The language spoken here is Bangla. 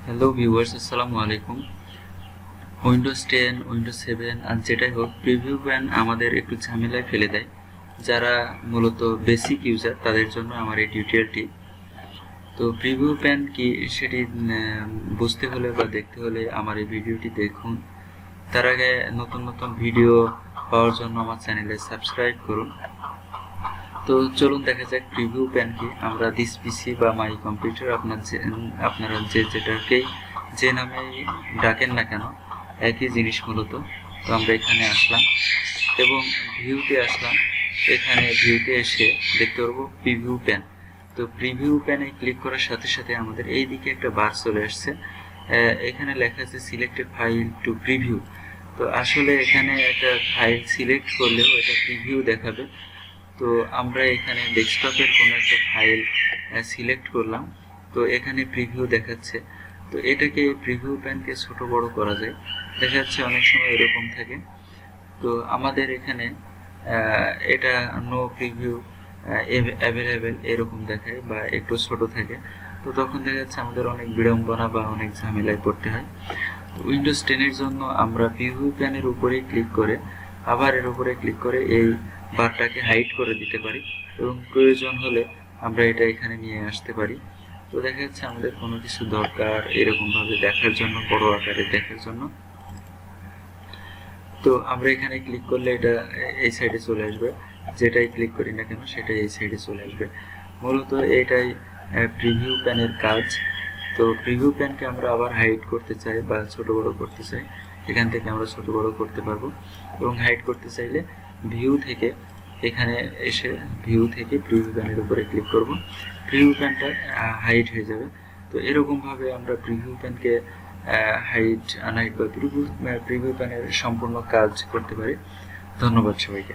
হ্যালো ভিউয়ার্স, আসসালামু আলাইকুম। উইন্ডোজ 10, উইন্ডোজ 7 আর যেটাই হোক, প্রিভিউ প্যান আমাদের একটু ঝামেলায় ফেলে দেয়। যারা মূলত বেসিক ইউজার তাদের জন্য আমার এই টিউটোরিয়ালটি। তো প্রিভিউ প্যান কি সেটি বুঝতে হলে বা দেখতে হলে আমার এই ভিডিওটি দেখুন। তার আগে নতুন নতুন ভিডিও পাওয়ার জন্য আমার চ্যানেলে সাবস্ক্রাইব করুন। তো চলুন দেখা যাক প্রিভিউ প্যান কি। আমরা দিস পিসি বা মাই কম্পিউটার আপনারা যেটাকেই যে নামে ডাকেন না কেন, একই জিনিস মূলত। তো আমরা এখানে আসলাম এবং ভিউতে আসলাম। এখানে ভিউতে এসে দেখতে পারবো প্রিভিউ প্যান। তো প্রিভিউ প্যানে ক্লিক করার সাথে সাথে আমাদের এই দিকে একটা বার চলে আসছে। এখানে লেখা আছে সিলেক্টেড ফাইল টু প্রিভিউ। তো আসলে এখানে একটা ফাইল সিলেক্ট করলেও এটা প্রিভিউ দেখাবে। তো আমরা এখানে ডেস্কটপের কোনো একটা ফাইল সিলেক্ট করলাম, তো এখানে প্রিভিউ দেখাচ্ছে। তো এটাকে প্রিভিউ প্যানকে ছোট বড় করা যায়, দেখা যাচ্ছে অনেক সময় এরকম থাকে। তো আমাদের এখানে এটা নো প্রিভিউ অ্যাভেলেবেল এরকম দেখায় বা একটু ছোট থাকে। তো তখন দেখা যাচ্ছে আমাদের অনেক বিড়ম্বনা বা অনেক ঝামেলায় পড়তে হয়। উইন্ডোজ 10 এর জন্য আমরা প্রিভিউ প্যানের উপরেই ক্লিক করে আবার এর উপরে ক্লিক করে এই বারটাকে হাইড করে দিতে পারি এবং প্রয়োজন হলে আমরা এটা এখানে নিয়ে আসতে পারি। তো দেখা যাচ্ছে আমাদের কোনো কিছু দরকার এরকমভাবে দেখার জন্য, বড় আকারে দেখার জন্য, তো আমরা এখানে ক্লিক করলে এটা এই সাইডে চলে আসবে। যেটাই ক্লিক করি না কেন সেটাই এই সাইডে চলে আসবে। মূলত এটাই প্রিভিউ প্যানের কাজ। তো প্রিভিউ প্যানকে আমরা আবার হাইড করতে চাই বা ছোট বড় করতে চাই, এখান থেকে আমরা ছোট বড় করতে পারবো। এবং হাইড করতে চাইলে ভিউ থেকে এখানে এসে ভিউ থেকে প্রিভিউ প্যানের উপরে ক্লিক করব, প্রিভিউ প্যানটা হাইড হয়ে যাবে। তো এরকমভাবে আমরা প্রিভিউ প্যানকে হাইড আনহাইড বা প্রিভিউ প্যানের সম্পূর্ণ কাজ করতে পারি। ধন্যবাদ সবাইকে।